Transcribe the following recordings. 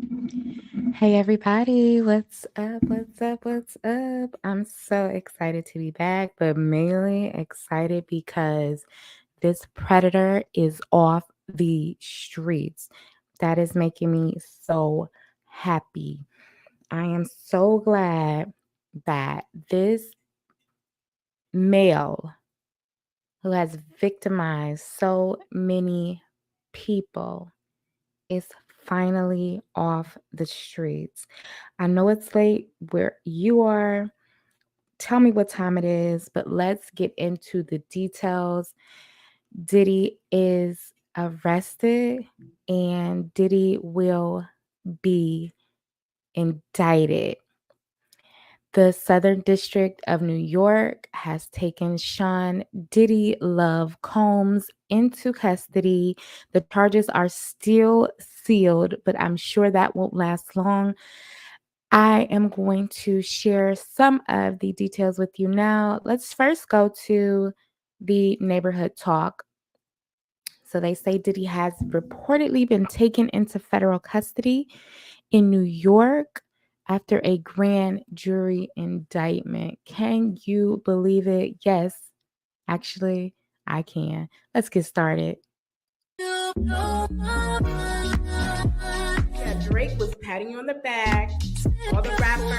Hey everybody, what's up? What's up? What's up? I'm so excited to be back, but mainly excited because this predator is off the streets. That is making me so happy. I am so glad that this male who has victimized so many people is finally off the streets. I know it's late where you are. Tell me what time it is, but let's get into the details. Diddy is arrested and Diddy will be indicted. The Southern District of New York has taken Sean Diddy Love Combs into custody. The charges are still sealed, but I'm sure that won't last long. I am going to share some of the details with you now. Let's first go to the neighborhood talk. So they say Diddy has reportedly been taken into federal custody in New York after a grand jury indictment. Can you believe it? Yes, actually, I can. Let's get started. Yeah, Drake was patting you on the back. All the rappers.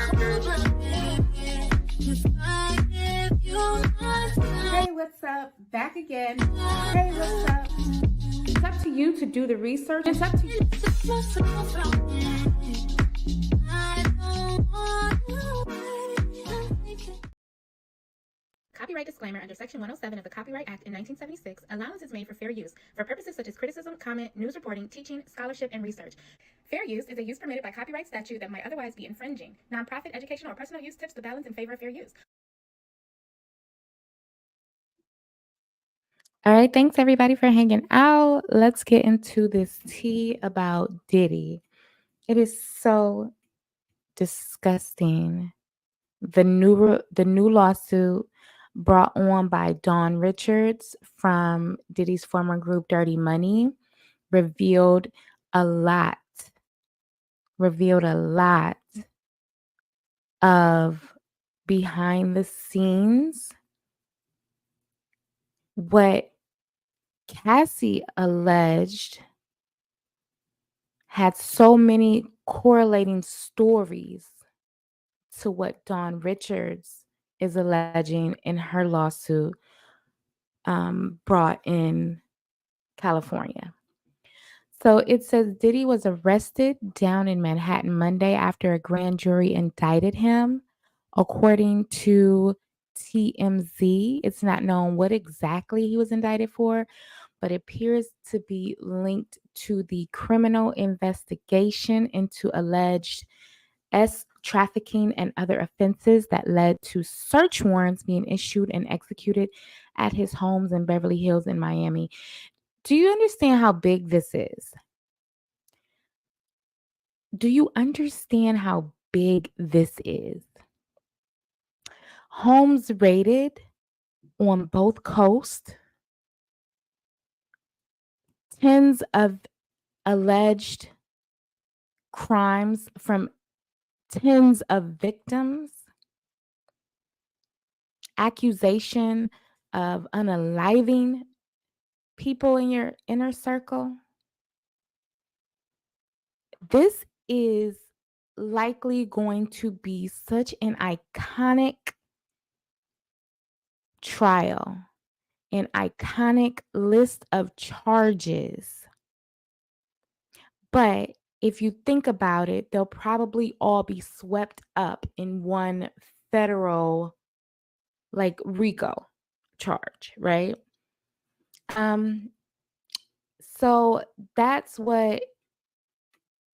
Hey, what's up? Back again. Hey, what's up? It's up to you to do the research. It's up to you. Copyright disclaimer under Section 107 of the Copyright Act in 1976, allowance is made for fair use for purposes such as criticism, comment, news reporting, teaching, scholarship, and research. Fair use is a use permitted by copyright statute that might otherwise be infringing. Nonprofit, educational, or personal use tips the balance in favor of fair use. All right, thanks everybody for hanging out. Let's get into this tea about Diddy. It is so disgusting. The new lawsuit brought on by Dawn Richards from Diddy's former group Dirty Money revealed a lot revealed a lot of behind the scenes what Cassie alleged had so many correlating stories to what Dawn Richards is alleging in her lawsuit brought in California. So it says Diddy was arrested down in Manhattan Monday after a grand jury indicted him. According to TMZ, it's not known what exactly he was indicted for, but it appears to be linked to the criminal investigation into alleged trafficking and other offenses that led to search warrants being issued and executed at his homes in Beverly Hills in Miami. Do you understand how big this is? Do you understand how big this is? Homes raided on both coasts, tens of alleged crimes from tens of victims, accusation of unaliving people in your inner circle. This is likely going to be such an iconic trial, an iconic list of charges. But if you think about it, they'll probably all be swept up in one federal, like RICO charge, right? Um, so that's what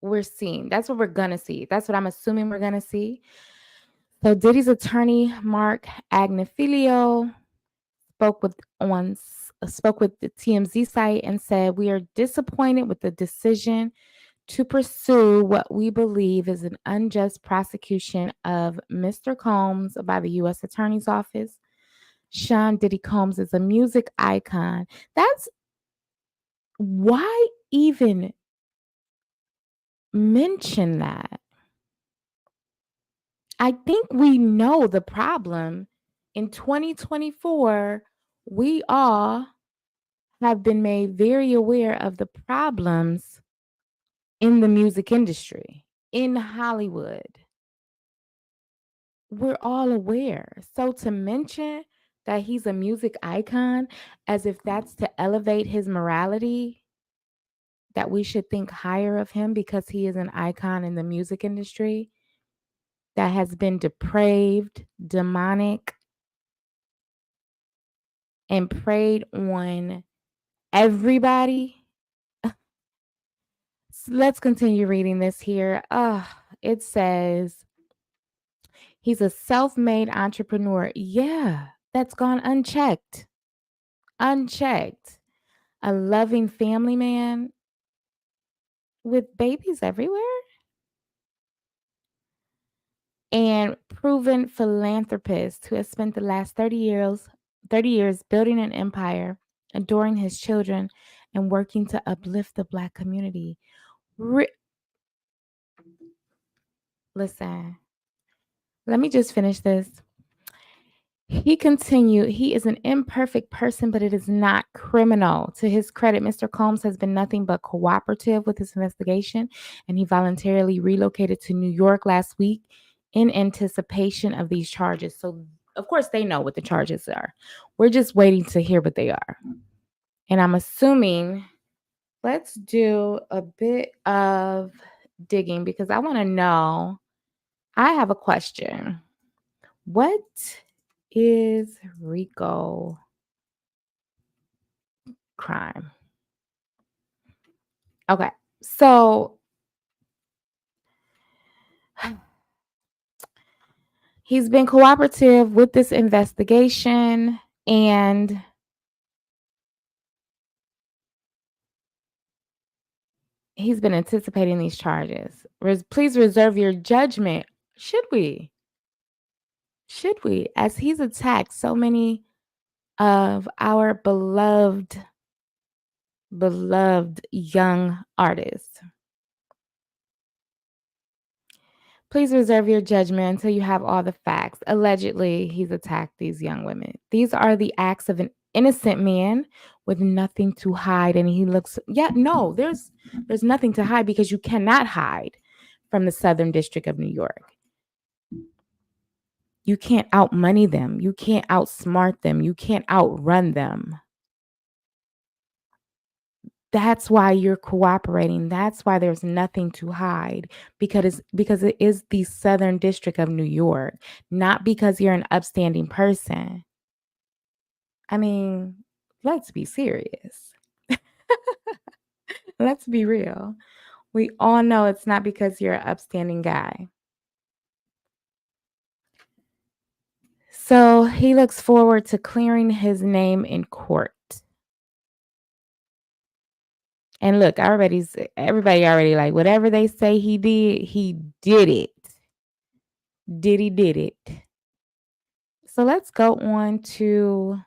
we're seeing. That's what we're gonna see. That's what I'm assuming we're gonna see. So Diddy's attorney, Mark Agnifilio, spoke with the TMZ site and said, "We are disappointed with the decision to pursue what we believe is an unjust prosecution of Mr. Combs by the U.S. Attorney's Office. Sean Diddy Combs is a music icon." That's why even mention that. I think we know the problem. In 2024, we all have been made very aware of the problems in the music industry, in Hollywood. We're all aware. So to mention that he's a music icon as if that's to elevate his morality, that we should think higher of him because he is an icon in the music industry that has been depraved, demonic, and preyed on everybody. Let's continue reading this here. It says he's a self-made entrepreneur. Yeah, that's gone unchecked. Unchecked. A loving family man with babies everywhere and proven philanthropist who has spent the last 30 years building an empire, adoring his children and working to uplift the black community. Re- Listen, let me just finish this. He continued, he is an imperfect person, but it is not criminal. To his credit, Mr. Combs has been nothing but cooperative with his investigation, and he voluntarily relocated to New York last week in anticipation of these charges. So, of course, they know what the charges are. We're just waiting to hear what they are. And I'm assuming, let's do a bit of digging because I want to know. I have a question. What is RICO crime? Okay. So he's been cooperative with this investigation and he's been anticipating these charges. Please reserve your judgment. Should we? Should we? As he's attacked so many of our beloved young artists. Please reserve your judgment until you have all the facts. Allegedly, he's attacked these young women. These are the acts of an innocent man with nothing to hide. And he looks, yeah, no, there's nothing to hide because you cannot hide from the Southern District of New York. You can't outmoney them. You can't outsmart them. You can't outrun them. That's why you're cooperating. That's why there's nothing to hide because it is the Southern District of New York, not because you're an upstanding person. I mean, let's be serious. Let's be real. We all know it's not because you're an upstanding guy. So he looks forward to clearing his name in court. And look, everybody already like whatever they say he did it. Diddy did it. So let's go on to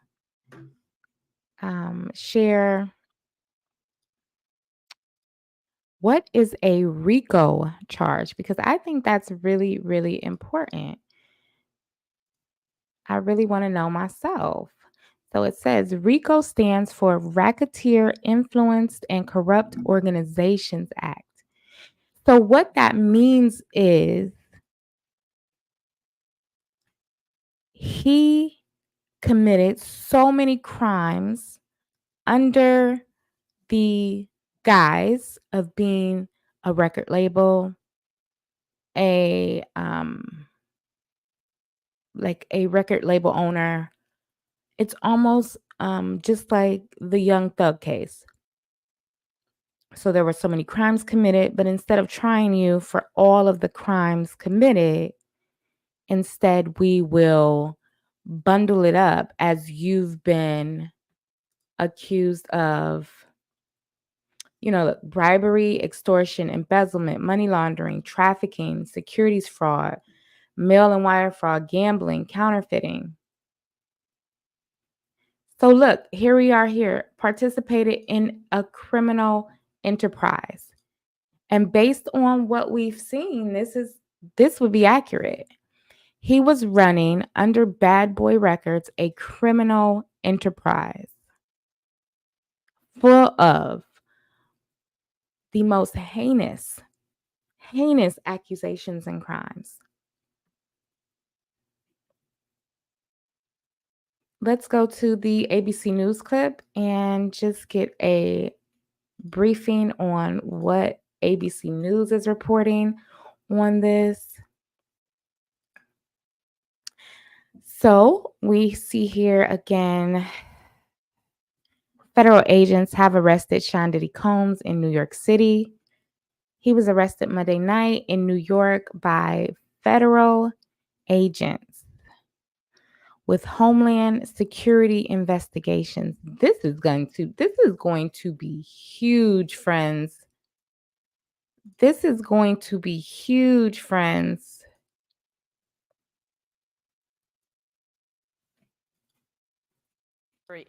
share what is a RICO charge because I think that's really, really important. I really want to know myself. So it says RICO stands for Racketeer Influenced and Corrupt Organizations Act. So what that means is he committed so many crimes under the guise of being a record label, a like a record label owner. It's almost just like the Young Thug case. So there were so many crimes committed, but instead of trying you for all of the crimes committed, instead we will bundle it up as you've been accused of, bribery, extortion, embezzlement, money laundering, trafficking, securities fraud, mail and wire fraud, gambling, counterfeiting. So look, here we are participated in a criminal enterprise. And based on what we've seen, this would be accurate. He was running under Bad Boy Records, a criminal enterprise full of the most heinous accusations and crimes. Let's go to the ABC News clip and just get a briefing on what ABC News is reporting on this. So we see here again, federal agents have arrested Sean Diddy Combs in New York City. He was arrested Monday night in New York by federal agents with Homeland Security investigations. This is going to be huge, friends. This is going to be huge, friends.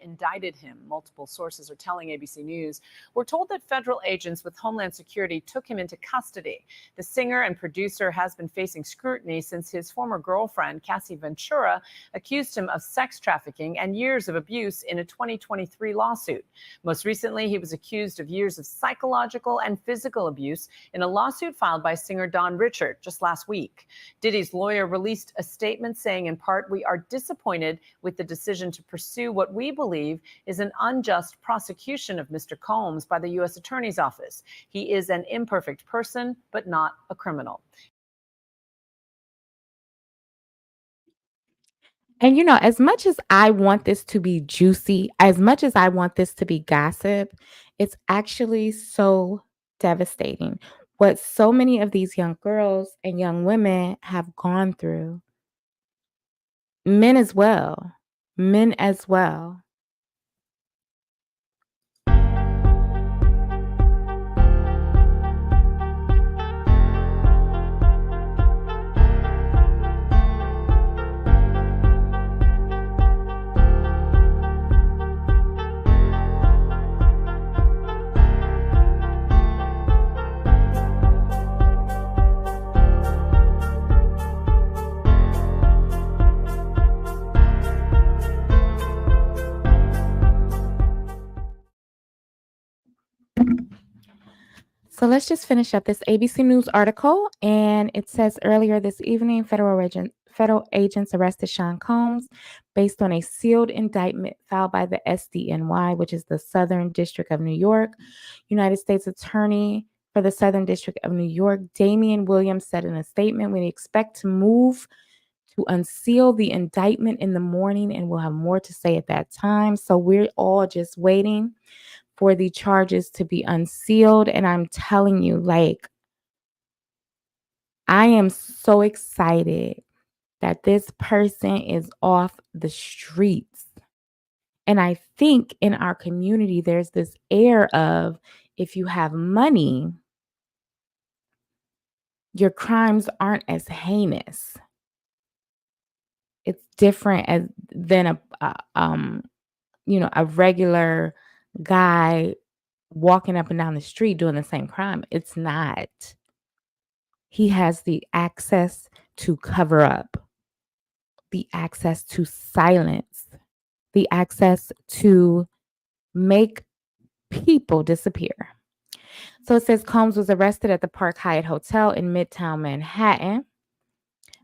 Indicted him. Multiple sources are telling ABC News. We're told that federal agents with Homeland Security took him into custody. The singer and producer has been facing scrutiny since his former girlfriend, Cassie Ventura, accused him of sex trafficking and years of abuse in a 2023 lawsuit. Most recently, he was accused of years of psychological and physical abuse in a lawsuit filed by singer Don Richard just last week. Diddy's lawyer released a statement saying, in part, "We are disappointed with the decision to pursue what we believe is an unjust prosecution of Mr. Combs by the U.S. Attorney's Office. He is an imperfect person, but not a criminal." And as much as I want this to be juicy, as much as I want this to be gossip, it's actually so devastating what so many of these young girls and young women have gone through. Men as well. Men as well. So let's just finish up this ABC News article. And it says earlier this evening, federal agents arrested Sean Combs based on a sealed indictment filed by the SDNY, which is the Southern District of New York. United States Attorney for the Southern District of New York, Damian Williams, said in a statement, "We expect to move to unseal the indictment in the morning, and we'll have more to say at that time." So we're all just waiting for the charges to be unsealed. And I'm telling you, I am so excited that this person is off the streets. And I think in our community, there's this air of if you have money, your crimes aren't as heinous. It's different than a regular guy walking up and down the street doing the same crime. It's not. He has the access to cover up, the access to silence, the access to make people disappear. So it says Combs was arrested at the Park Hyatt Hotel in Midtown Manhattan.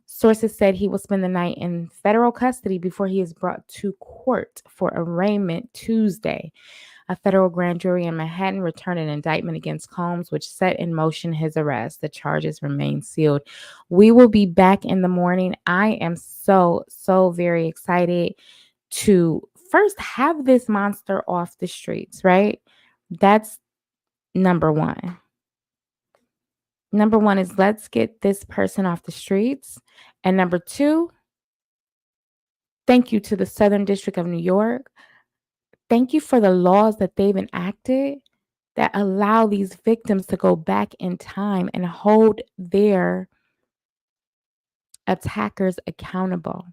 Sources said he will spend the night in federal custody before he is brought to court for arraignment Tuesday. A federal grand jury in Manhattan returned an indictment against Combs, which set in motion his arrest. The charges remain sealed. We will be back in the morning. I am so, so very excited to first have this monster off the streets, right? That's number one. Number one is let's get this person off the streets. And number two, thank you to the Southern District of New York. Thank you for the laws that they've enacted that allow these victims to go back in time and hold their attackers accountable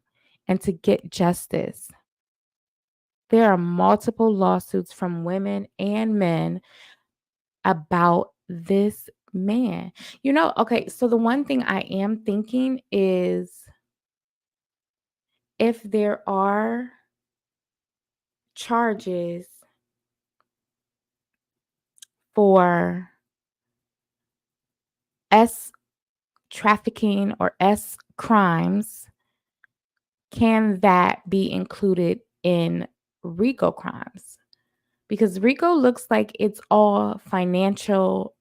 and to get justice. There are multiple lawsuits from women and men about this Man, okay, so the one thing I am thinking is if there are charges for S trafficking or S crimes, can that be included in RICO crimes? Because RICO looks like it's all financial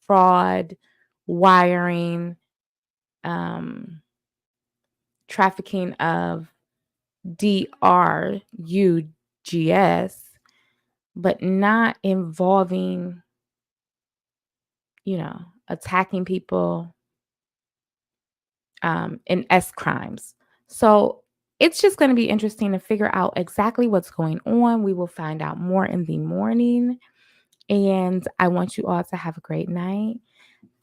fraud, wiring, um, trafficking of drugs, but not involving, attacking people in S crimes. So it's just going to be interesting to figure out exactly what's going on. We will find out more in the morning. And I want you all to have a great night.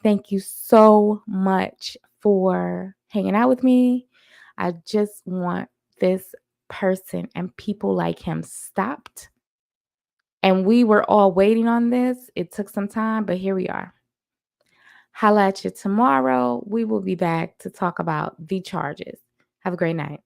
Thank you so much for hanging out with me. I just want this person and people like him stopped. And we were all waiting on this. It took some time, but here we are. Holla at you tomorrow. We will be back to talk about the charges. Have a great night.